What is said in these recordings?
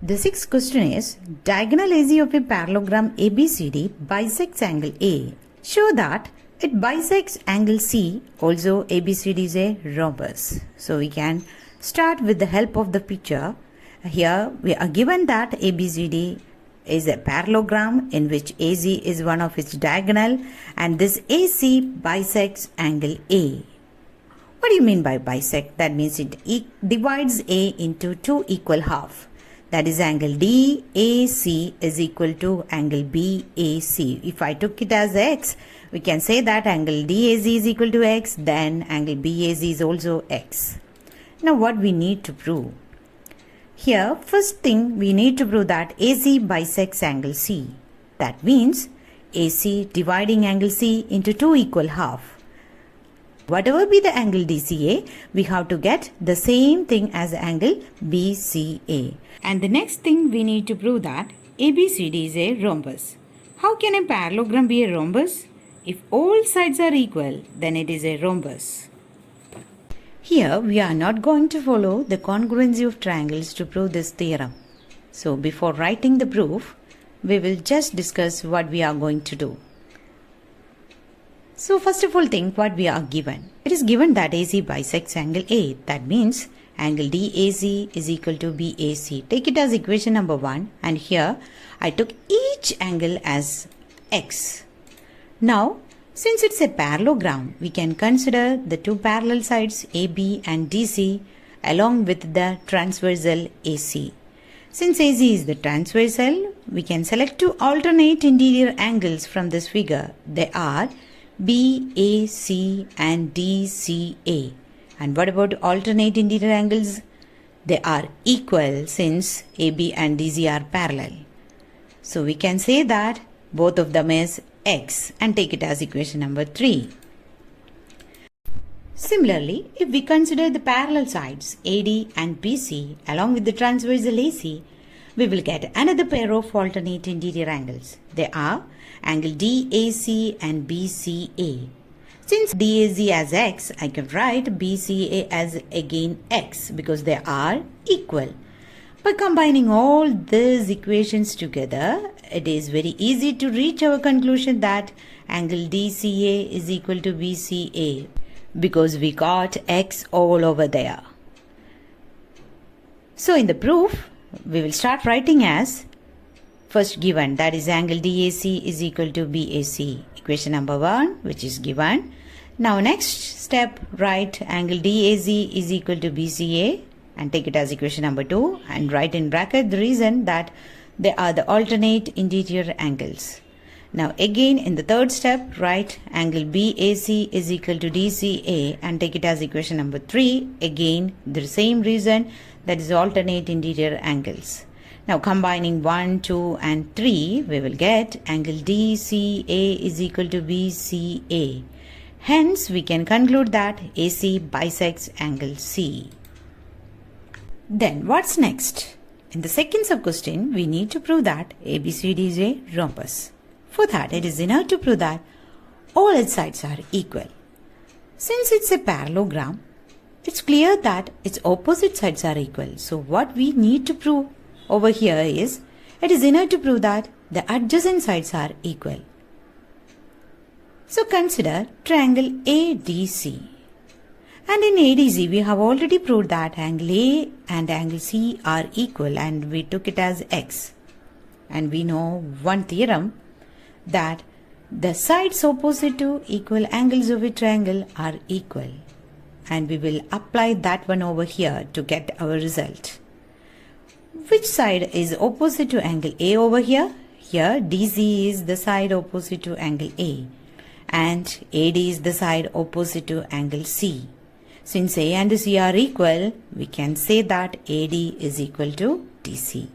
The sixth question is, diagonal AC of a parallelogram ABCD bisects angle A. Show that it bisects angle C. Also, ABCD is a rhombus. So we can start with the help of the picture. Here we are given that ABCD is a parallelogram in which AC is one of its diagonal, and this AC bisects angle A. What do you mean by bisect? That means it divides A into two equal halves. That is, angle DAC is equal to angle BAC. If I took it as X, we can say that angle DAC is equal to X, then angle BAC is also X. Now what we need to prove? Here, first thing we need to prove that AC bisects angle C. That means AC dividing angle C into two equal halves. Whatever be the angle DCA, we have to get the same thing as angle BCA. And the next thing we need to prove that ABCD is a rhombus. How can a parallelogram be a rhombus? If all sides are equal, then it is a rhombus. Here we are not going to follow the congruency of triangles to prove this theorem. So before writing the proof, we will just discuss what we are going to do. So first of all, think what we are given. It is given that AC bisects angle A. That means angle DAC is equal to BAC. Take it as equation number 1, and here I took each angle as X. Now, since it's a parallelogram, we can consider the two parallel sides AB and DC along with the transversal AC. Since AC is the transversal, we can select two alternate interior angles from this figure. They are BAC and DCA. And what about alternate interior angles? They are equal since AB and DC are parallel. So we can say that both of them is X and take it as equation number 3. Similarly, if we consider the parallel sides AD and BC along with the transversal AC, we will get another pair of alternate interior angles. They are angle DAC and BCA. Since DAC as X, I can write BCA as again X because they are equal. By combining all these equations together, it is very easy to reach our conclusion that angle DCA is equal to BCA because we got X all over there. So in the proof, we will start writing as first given, that is angle DAC is equal to BAC, equation number 1, which is given. Now next step, write angle DAC is equal to BCA and take it as equation number 2 and write in bracket the reason that they are the alternate interior angles. Now again in the third step, write angle BAC is equal to DCA and take it as equation number 3. Again the same reason, that is alternate interior angles. Now combining 1, 2 and 3, we will get angle DCA is equal to BCA. Hence we can conclude that AC bisects angle C. Then what's next? In the second sub-question, we need to prove that ABCD is a rhombus. For that, it is enough to prove that all its sides are equal. Since it's a parallelogram, it's clear that its opposite sides are equal. So what we need to prove over here is, it is enough to prove that the adjacent sides are equal. So consider triangle ADC. And in ADC, we have already proved that angle A and angle C are equal and we took it as X. And we know one theorem that the sides opposite to equal angles of a triangle are equal. And we will apply that one over here to get our result. Which side is opposite to angle A over here? Here DC is the side opposite to angle A and AD is the side opposite to angle C. Since A and C are equal, we can say that AD is equal to DC.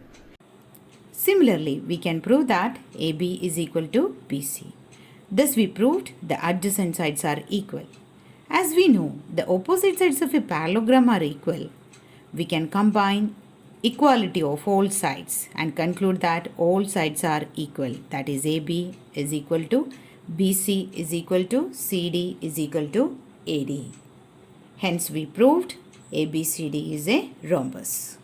Similarly, we can prove that AB is equal to BC. Thus we proved the adjacent sides are equal. As we know, the opposite sides of a parallelogram are equal. We can combine equality of all sides and conclude that all sides are equal. That is, AB is equal to BC is equal to CD is equal to AD. Hence we proved ABCD is a rhombus.